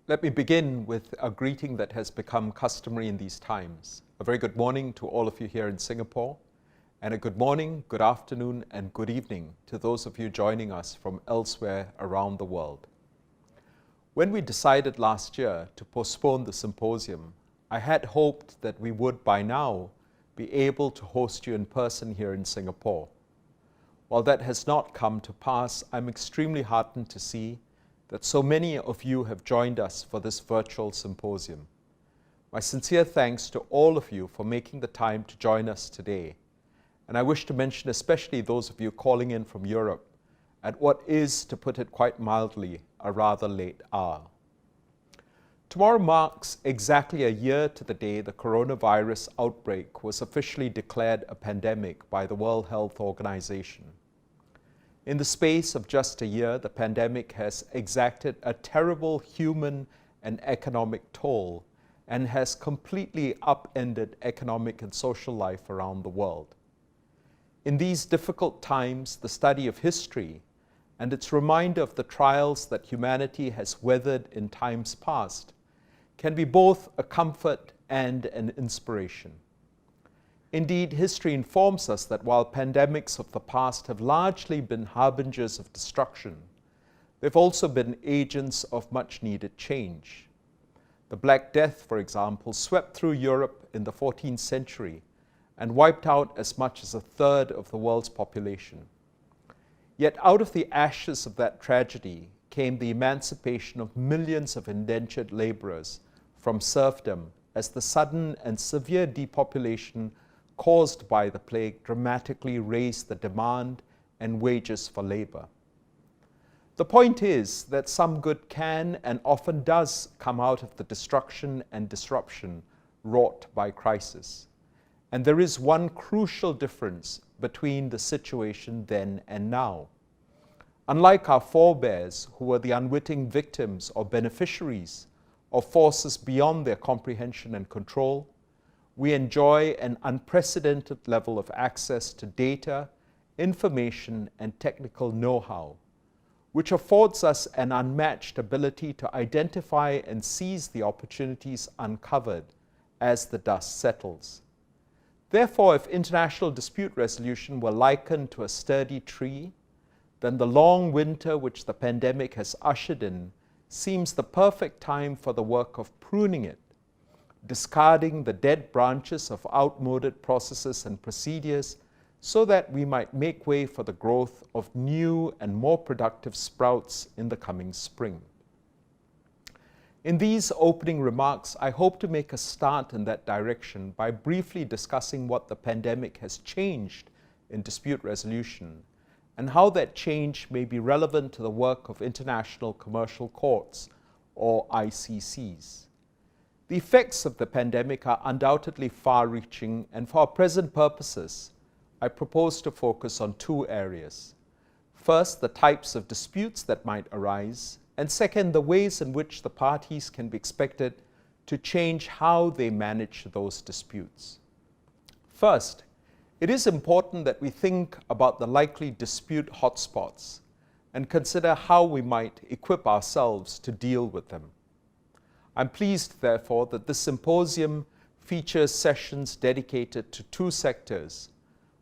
Let me begin with a greeting that has become customary in these times. A very good morning to all of you here in Singapore, and a good morning, good afternoon, and good evening to those of you joining us from elsewhere around the world. When we decided last year to postpone the symposium, I had hoped that we would by now be able to host you in person here in Singapore. While that has not come to pass, I'm extremely heartened to see that so many of you have joined us for this virtual symposium. My sincere thanks to all of you for making the time to join us today. And I wish to mention especially those of you calling in from Europe at what is, to put it quite mildly, a rather late hour. Tomorrow marks exactly a year to the day the coronavirus outbreak was officially declared a pandemic by the World Health Organization. In the space of just a year, the pandemic has exacted a terrible human and economic toll and has completely upended economic and social life around the world. In these difficult times, the study of history and its reminder of the trials that humanity has weathered in times past can be both a comfort and an inspiration. Indeed, history informs us that while pandemics of the past have largely been harbingers of destruction, they've also been agents of much-needed change. The Black Death, for example, swept through Europe in the 14th century and wiped out as much as a third of the world's population. Yet out of the ashes of that tragedy came the emancipation of millions of indentured laborers from serfdom as the sudden and severe depopulation caused by the plague dramatically raised the demand and wages for labor. The point is that some good can and often does come out of the destruction and disruption wrought by crisis. And there is one crucial difference between the situation then and now. Unlike our forebears, who were the unwitting victims or beneficiaries of forces beyond their comprehension and control, we enjoy an unprecedented level of access to data, information, and technical know-how, which affords us an unmatched ability to identify and seize the opportunities uncovered as the dust settles. Therefore, if international dispute resolution were likened to a sturdy tree, then the long winter which the pandemic has ushered in seems the perfect time for the work of pruning it, discarding the dead branches of outmoded processes and procedures so that we might make way for the growth of new and more productive sprouts in the coming spring. In these opening remarks, I hope to make a start in that direction by briefly discussing what the pandemic has changed in dispute resolution and how that change may be relevant to the work of international commercial courts, or ICCs. The effects of the pandemic are undoubtedly far-reaching, and for our present purposes, I propose to focus on two areas. First, the types of disputes that might arise, and second, the ways in which the parties can be expected to change how they manage those disputes. First, it is important that we think about the likely dispute hotspots and consider how we might equip ourselves to deal with them. I'm pleased, therefore, that this symposium features sessions dedicated to two sectors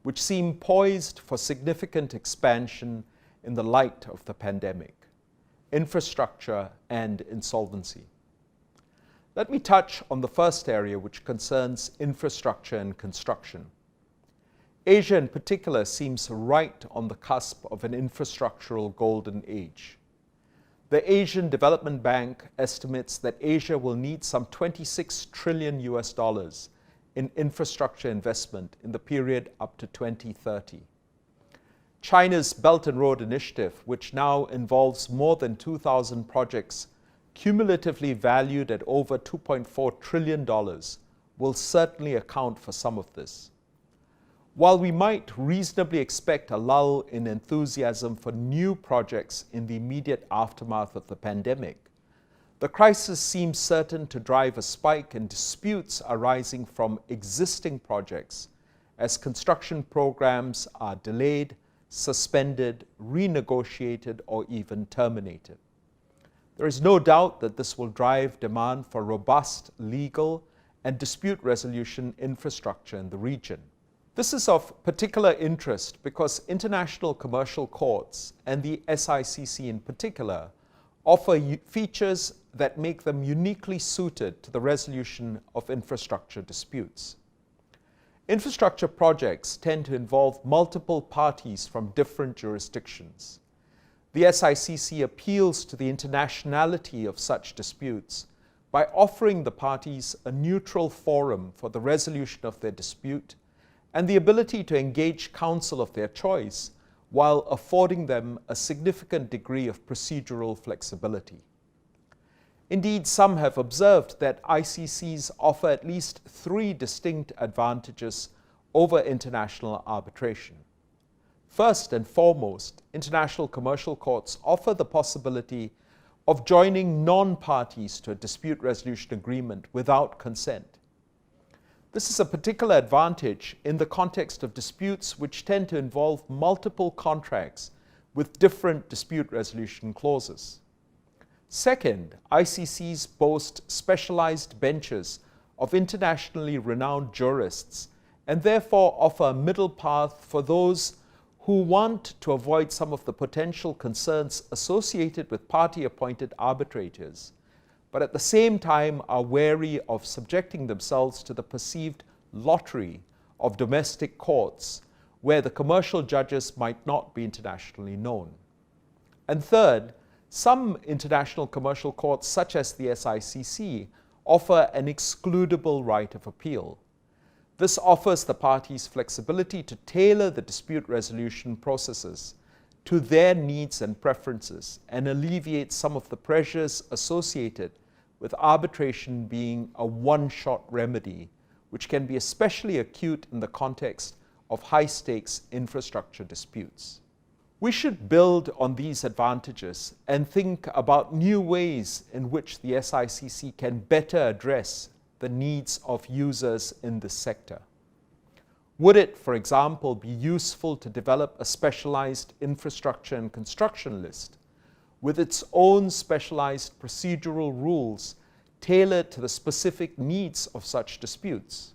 which seem poised for significant expansion in the light of the pandemic: infrastructure and insolvency. Let me touch on the first area, which concerns infrastructure and construction. Asia in particular seems right on the cusp of an infrastructural golden age. The Asian Development Bank estimates that Asia will need some $26 trillion in infrastructure investment in the period up to 2030. China's Belt and Road Initiative, which now involves more than 2,000 projects cumulatively valued at over $2.4 trillion, will certainly account for some of this. While we might reasonably expect a lull in enthusiasm for new projects in the immediate aftermath of the pandemic, the crisis seems certain to drive a spike in disputes arising from existing projects as construction programs are delayed, suspended, renegotiated, or even terminated. There is no doubt that this will drive demand for robust legal and dispute resolution infrastructure in the region. This is of particular interest because international commercial courts, and the SICC in particular, offer features that make them uniquely suited to the resolution of infrastructure disputes. Infrastructure projects tend to involve multiple parties from different jurisdictions. The SICC appeals to the internationality of such disputes by offering the parties a neutral forum for the resolution of their dispute and the ability to engage counsel of their choice while affording them a significant degree of procedural flexibility. Indeed, some have observed that ICCs offer at least 3 distinct advantages over international arbitration. First and foremost, international commercial courts offer the possibility of joining non-parties to a dispute resolution agreement without consent. This is a particular advantage in the context of disputes which tend to involve multiple contracts with different dispute resolution clauses. Second, ICCs boast specialized benches of internationally renowned jurists and therefore offer a middle path for those who want to avoid some of the potential concerns associated with party-appointed arbitrators, but at the same time are wary of subjecting themselves to the perceived lottery of domestic courts where the commercial judges might not be internationally known. And third, some international commercial courts, such as the SICC, offer an excludable right of appeal. This offers the parties flexibility to tailor the dispute resolution processes to their needs and preferences and alleviate some of the pressures associated with arbitration being a one-shot remedy, which can be especially acute in the context of high-stakes infrastructure disputes. We should build on these advantages and think about new ways in which the SICC can better address the needs of users in this sector. Would it, for example, be useful to develop a specialized infrastructure and construction list with its own specialized procedural rules tailored to the specific needs of such disputes?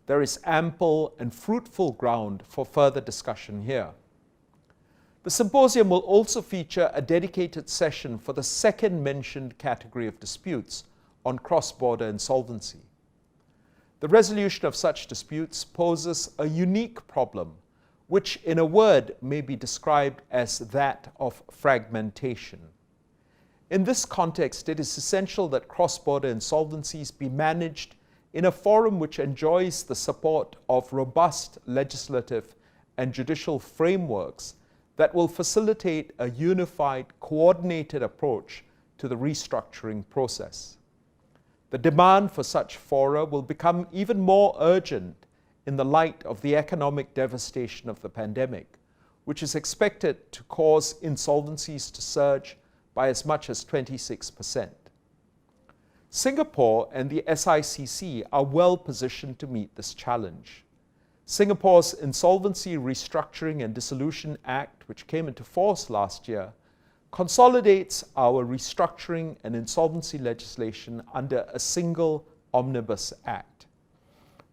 There is ample and fruitful ground for further discussion here. The symposium will also feature a dedicated session for the second mentioned category of disputes on cross-border insolvency. The resolution of such disputes poses a unique problem, which in a word may be described as that of fragmentation. In this context, it is essential that cross-border insolvencies be managed in a forum which enjoys the support of robust legislative and judicial frameworks that will facilitate a unified, coordinated approach to the restructuring process. The demand for such fora will become even more urgent in the light of the economic devastation of the pandemic, which is expected to cause insolvencies to surge by as much as 26%. Singapore and the SICC are well positioned to meet this challenge. Singapore's Insolvency Restructuring and Dissolution Act, which came into force last year, consolidates our restructuring and insolvency legislation under a single omnibus act.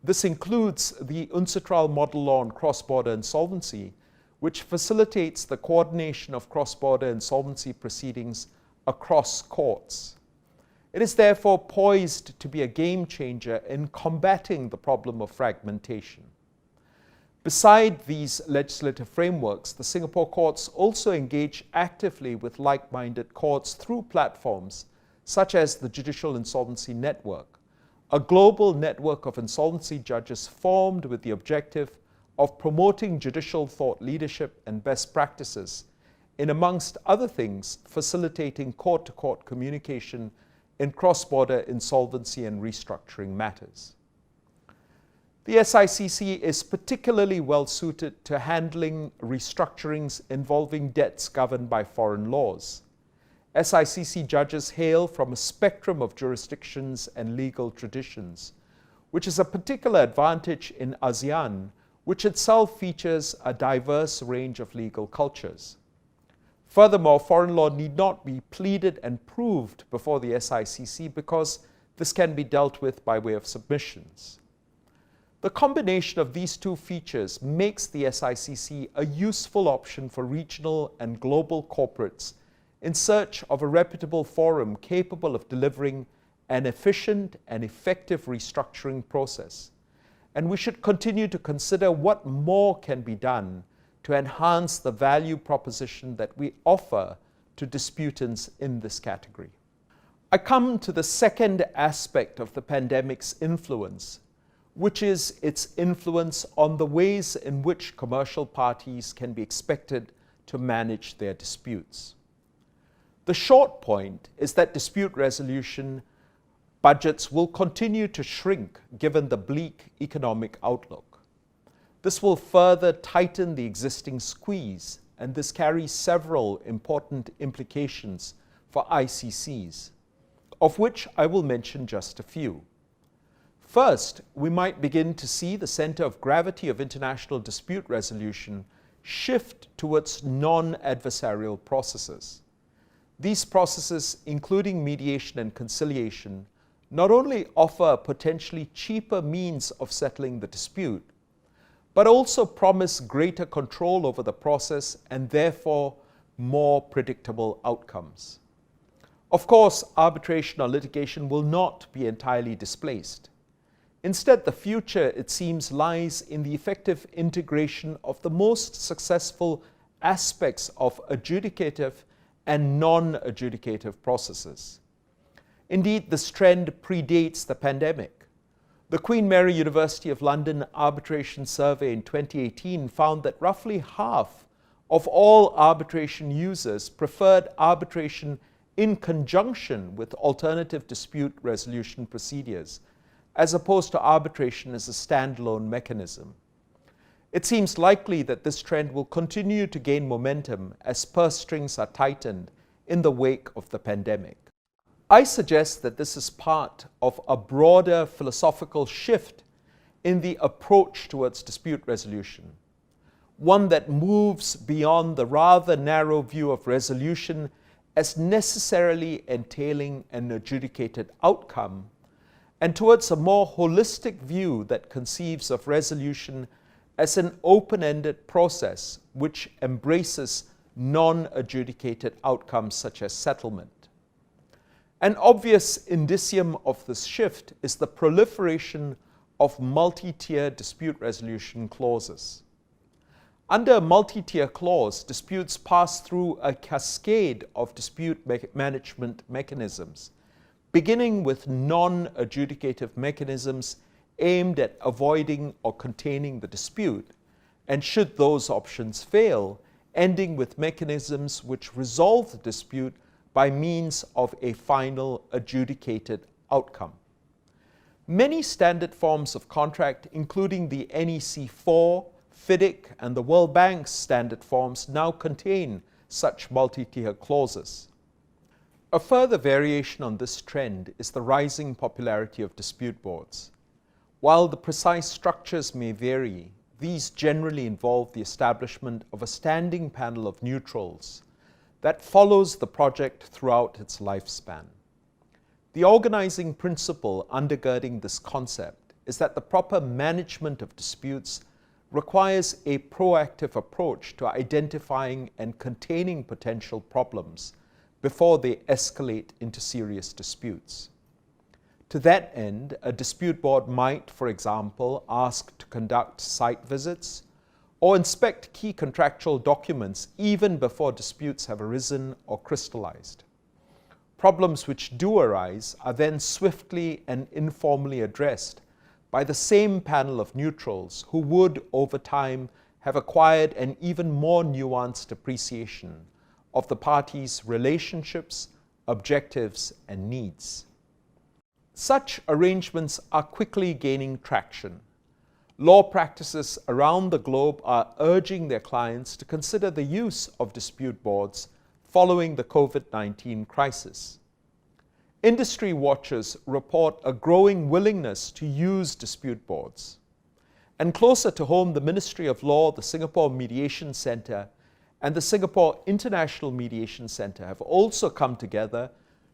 This includes the UNCITRAL Model Law on Cross-Border Insolvency, which facilitates the coordination of cross-border insolvency proceedings across courts. It is therefore poised to be a game changer in combating the problem of fragmentation. Beside these legislative frameworks, the Singapore courts also engage actively with like-minded courts through platforms such as the Judicial Insolvency Network, a global network of insolvency judges formed with the objective of promoting judicial thought leadership and best practices in, amongst other things, facilitating court-to-court communication in cross-border insolvency and restructuring matters. The SICC is particularly well suited to handling restructurings involving debts governed by foreign laws. SICC judges hail from a spectrum of jurisdictions and legal traditions, which is a particular advantage in ASEAN, which itself features a diverse range of legal cultures. Furthermore, foreign law need not be pleaded and proved before the SICC because this can be dealt with by way of submissions. The combination of these two features makes the SICC a useful option for regional and global corporates in search of a reputable forum capable of delivering an efficient and effective restructuring process. And we should continue to consider what more can be done to enhance the value proposition that we offer to disputants in this category. I come to the second aspect of the pandemic's influence, which is its influence on the ways in which commercial parties can be expected to manage their disputes. The short point is that dispute resolution budgets will continue to shrink given the bleak economic outlook. This will further tighten the existing squeeze, and this carries several important implications for ICCs, of which I will mention just a few. First, we might begin to see the center of gravity of international dispute resolution shift towards non-adversarial processes. These processes, including mediation and conciliation, not only offer a potentially cheaper means of settling the dispute, but also promise greater control over the process and therefore more predictable outcomes. Of course, arbitration or litigation will not be entirely displaced. Instead, the future, it seems, lies in the effective integration of the most successful aspects of adjudicative and non-adjudicative processes. Indeed, this trend predates the pandemic. The Queen Mary University of London Arbitration Survey in 2018 found that roughly half of all arbitration users preferred arbitration in conjunction with alternative dispute resolution procedures, as opposed to arbitration as a standalone mechanism. It seems likely that this trend will continue to gain momentum as purse strings are tightened in the wake of the pandemic. I suggest that this is part of a broader philosophical shift in the approach towards dispute resolution, one that moves beyond the rather narrow view of resolution as necessarily entailing an adjudicated outcome, and towards a more holistic view that conceives of resolution as an open-ended process which embraces non-adjudicated outcomes such as settlement. An obvious indicium of this shift is the proliferation of multi-tier dispute resolution clauses. Under a multi-tier clause, disputes pass through a cascade of dispute management mechanisms, beginning with non-adjudicative mechanisms aimed at avoiding or containing the dispute, and should those options fail, ending with mechanisms which resolve the dispute by means of a final adjudicated outcome. Many standard forms of contract, including the NEC 4, FIDIC, and the World Bank's standard forms, now contain such multi-tier clauses. A further variation on this trend is the rising popularity of dispute boards. While the precise structures may vary, these generally involve the establishment of a standing panel of neutrals that follows the project throughout its lifespan. The organizing principle undergirding this concept is that the proper management of disputes requires a proactive approach to identifying and containing potential problems before they escalate into serious disputes. To that end, a dispute board might, for example, ask to conduct site visits or inspect key contractual documents even before disputes have arisen or crystallized. Problems which do arise are then swiftly and informally addressed by the same panel of neutrals who would, over time, have acquired an even more nuanced appreciation of the parties' relationships, objectives, and needs. Such arrangements are quickly gaining traction. Law practices around the globe are urging their clients to consider the use of dispute boards following the COVID-19 crisis. Industry watchers report a growing willingness to use dispute boards. And closer to home, the Ministry of Law, the Singapore Mediation Centre, and the Singapore International Mediation Centre have also come together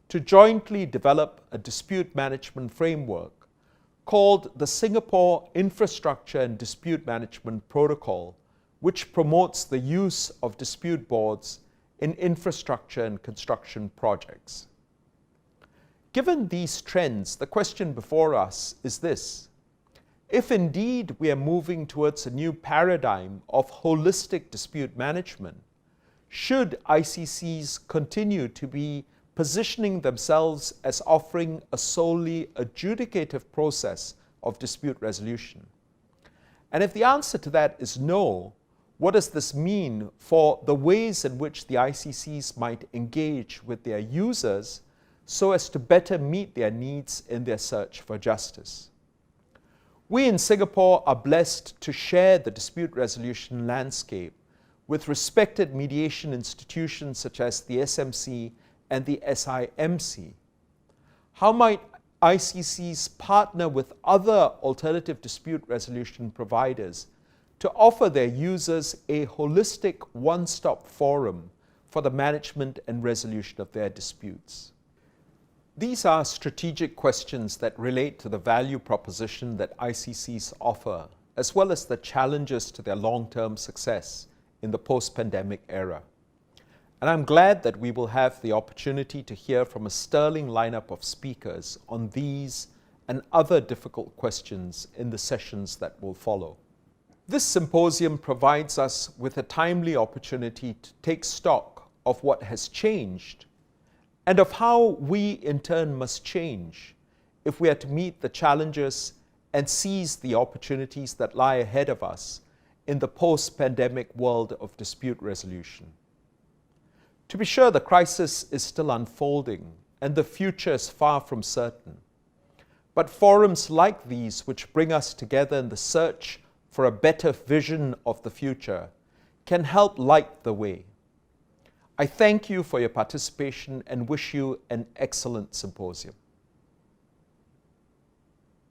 to jointly develop a dispute management framework called the Singapore Infrastructure and Dispute Management Protocol, which promotes the use of dispute boards in infrastructure and construction projects. Given these trends, the question before us is this: if indeed we are moving towards a new paradigm of holistic dispute management, should ICCs continue to be positioning themselves as offering a solely adjudicative process of dispute resolution? And if the answer to that is no, what does this mean for the ways in which the ICCs might engage with their users so as to better meet their needs in their search for justice? We in Singapore are blessed to share the dispute resolution landscape with respected mediation institutions such as the SMC and the SIMC. How might ICCs partner with other alternative dispute resolution providers to offer their users a holistic one-stop forum for the management and resolution of their disputes? These are strategic questions that relate to the value proposition that ICCs offer, as well as the challenges to their long-term success in the post-pandemic era. And I'm glad that we will have the opportunity to hear from a sterling lineup of speakers on these and other difficult questions in the sessions that will follow. This symposium provides us with a timely opportunity to take stock of what has changed and of how we in turn must change if we are to meet the challenges and seize the opportunities that lie ahead of us in the post-pandemic world of dispute resolution. To be sure, the crisis is still unfolding and the future is far from certain. But forums like these, which bring us together in the search for a better vision of the future, can help light the way. I thank you for your participation and wish you an excellent symposium.